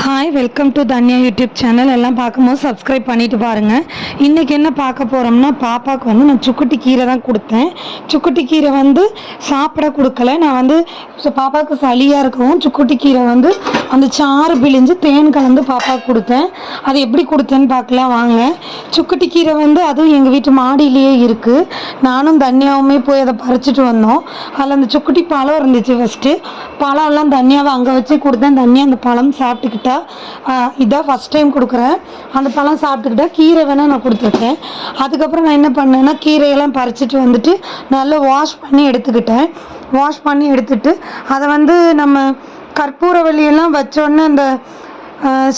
Hi welcome to Dhanya YouTube channel. எல்லாம் பார்க்கும்போது subscribe பண்ணிவிட்டு பாருங்கள். இன்றைக்கி என்ன பார்க்க போகிறோம்னா, பாப்பாவுக்கு வந்து நான் சுக்குட்டி கீரை தான் கொடுத்தேன். சுக்குட்டி கீரை வந்து சாப்பிட கொடுக்கல. நான் வந்து பாப்பாவுக்கு சளியாக இருக்கவும் சுக்குட்டி கீரை வந்து அந்த சாறு பிழிஞ்சு தேன் கலந்து பாப்பாவுக்கு கொடுத்தேன். அது எப்படி கொடுத்தேன்னு பார்க்கலாம் வாங்க. சுக்குட்டி கீரை வந்து அதுவும் எங்கள் வீட்டு மாடியிலேயே இருக்குது. நானும் தன்யாவுமே போய் அதை பறிச்சுட்டு வந்தோம். அதில் அந்த சுக்குட்டி பழம் இருந்துச்சு. ஃபஸ்ட்டு பழம்லாம் தன்யாவை அங்கே வச்சு கொடுத்தேன். தன்யா அந்த பழம் சாப்பிட்டுக்கிட்டா. இதான் ஃபஸ்ட் டைம் கொடுக்குறேன். அந்த பழம் சாப்பிட்டுக்கிட்டா. கீரை வேணால் நான் கொடுத்துருக்கேன். அதுக்கப்புறம் நான் என்ன பண்ணேன்னா, கீரையெல்லாம் பறிச்சுட்டு வந்துட்டு நல்லா வாஷ் பண்ணி எடுத்துட்டு அதை வந்து நம்ம கற்பூரவள்ளியெல்லாம் வச்சோடனே அந்த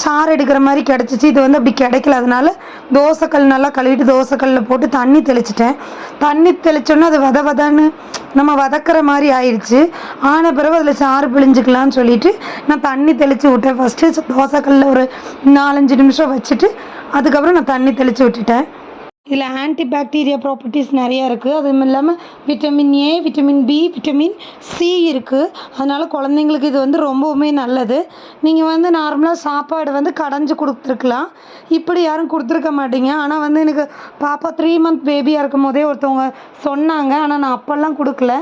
சாறு எடுக்கிற மாதிரி கிடச்சிச்சு. இது வந்து அப்படி கிடைக்கல. அதனால தோசைக்கல் நல்லா கழுவிட்டு தோசைக்கல்லில் போட்டு தண்ணி தெளிச்சிட்டேன். தண்ணி தெளித்தோன்னே அது வதன்னு நம்ம வதக்கிற மாதிரி ஆயிடுச்சு. ஆன பிறகு அதில் சாறு பிழிஞ்சிக்கலான்னு சொல்லிவிட்டு நான் தண்ணி தெளித்து விட்டேன். ஃபஸ்ட்டு தோசைக்கல்லில் ஒரு 4-5 நிமிஷம் வச்சுட்டு அதுக்கப்புறம் நான் தண்ணி தெளித்து விட்டுட்டேன். இதில் ஆன்டி பாக்டீரியா ப்ராப்பர்ட்டிஸ் நிறையா இருக்குது. அதுவும் இல்லாமல் vitamin A, vitamin B, vitamin C இருக்குது. அதனால் குழந்தைங்களுக்கு இது வந்து ரொம்பவுமே நல்லது. நீங்கள் வந்து நார்மலாக சாப்பாடு வந்து கடைஞ்சி கொடுத்துருக்கலாம். இப்படி யாரும் கொடுத்துருக்க மாட்டீங்க. ஆனால் வந்து எனக்கு பாப்பா 3 மந்த் பேபியாக இருக்கும் போதே ஒருத்தவங்க சொன்னாங்க. ஆனால் நான் அப்போல்லாம் கொடுக்கல.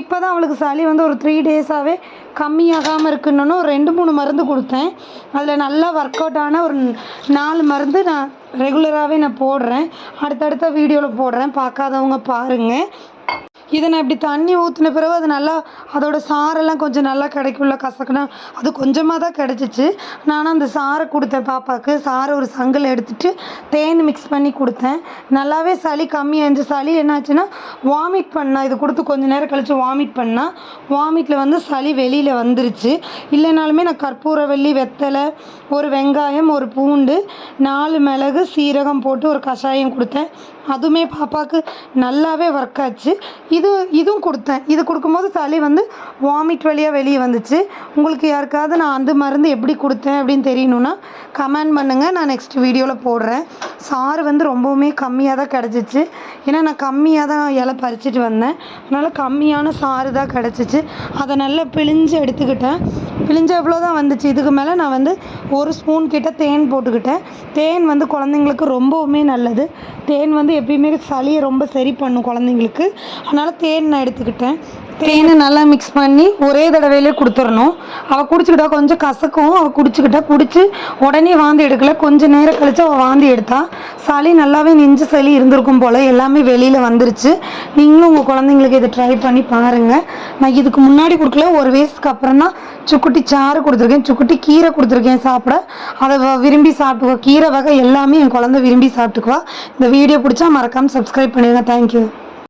இப்போ தான் அவளுக்கு சளி வந்து ஒரு 3 டேஸாகவே கம்மியாகாமல் இருக்குன்னு ஒரு 2-3 மருந்து கொடுத்தேன். அதில் நல்லா ஒர்க் அவுட் ஆன ஒரு 4 மருந்து நான் ரெகுலராகவே நான் போடுறேன். அடுத்தடுத்த வீடியோவில் போடுறேன். பார்க்காதவங்க பாருங்கள். இதை நான் இப்படி தண்ணி ஊற்றின பிறகு அது நல்லா அதோட சாரெல்லாம் கொஞ்சம் நல்லா கிடைக்கும்ல. கசக்குனா அது கொஞ்சமாக தான் கிடச்சிச்சு. நானும் அந்த சாரை கொடுத்தேன் பாப்பாவுக்கு. சாரை ஒரு சங்கில் எடுத்துகிட்டு தேன் மிக்ஸ் பண்ணி கொடுத்தேன். நல்லாவே சளி கம்மியாகிருந்துச்சு. சளி என்னாச்சுன்னா வாமிட் பண்ணால் இது கொடுத்து கொஞ்சம் நேரம் கழித்து வாமிட்டில் வந்து சளி வெளியில் வந்துருச்சு. இல்லைனாலுமே நான் கற்பூரவள்ளி, வெத்தலை, ஒரு வெங்காயம், ஒரு பூண்டு, 4 மிளகு, சீரகம் போட்டு ஒரு கஷாயம் கொடுத்தேன். அதுவுமே பாப்பாவுக்கு நல்லாவே ஒர்க் ஆச்சு. இதுவும் கொடுத்தேன். இது கொடுக்கும்போது சளி வந்து வாமிட் வழியாக வெளியே வந்துச்சு. உங்களுக்கு யாருக்காவது நான் அந்த மருந்து எப்படி கொடுத்தேன் அப்படின்னு தெரியணுன்னா கமெண்ட் பண்ணுங்கள். நான் நெக்ஸ்ட் வீடியோவில் போடுறேன். சாறு வந்து ரொம்பவுமே கம்மியாக தான் கிடச்சிச்சு. ஏன்னா நான் கம்மியாக தான் இலை பறிச்சுட்டு வந்தேன். அதனால் கம்மியான சாறு தான் கிடச்சிச்சு. அதை நல்லா பிழிஞ்சு எடுத்துக்கிட்டேன். பிழிஞ்ச எவ்வளோ தான் வந்துச்சு. இதுக்கு மேலே நான் வந்து 1 ஸ்பூன் கிட்ட தேன் போட்டுக்கிட்டேன். தேன் வந்து குழந்தைங்களுக்கு ரொம்பவுமே நல்லது. தேன் வந்து எப்பயுமே சளியை ரொம்ப சரி பண்ணும் குழந்தைங்களுக்கு. அதனால் தேன் நான் எடுத்துக்கிட்டேன். தேனை நல்லா மிக்ஸ் பண்ணி ஒரே தடவையிலே கொடுத்துடணும். அவள் குடிச்சிக்கிட்டா கொஞ்சம் கசக்கும். அவள் குடிச்சு உடனே வாந்தி எடுக்கலை. கொஞ்சம் நேரம் கழித்து அவள் வாந்தி எடுத்தா. சளி நல்லாவே நெஞ்சு சளி இருந்திருக்கும் போல் எல்லாமே வெளியில் வந்துருச்சு. நீங்களும் உங்கள் குழந்தைங்களுக்கு இதை ட்ரை பண்ணி பாருங்கள். நான் இதுக்கு முன்னாடி கொடுக்கல. ஒரு வயசுக்கு அப்புறம் தான் சுக்குட்டி சாறு கொடுத்துருக்கேன். சுக்குட்டி கீரை கொடுத்துருக்கேன் சாப்பிட. அதை விரும்பி சாப்பிட்டுக்குவா. கீரை வகை எல்லாமே என் குழந்தை விரும்பி சாப்பிட்டுக்குவா. இந்த வீடியோ பிடிச்சா மறக்காமல் சப்ஸ்கிரைப் பண்ணிடுங்க. தேங்க்யூ.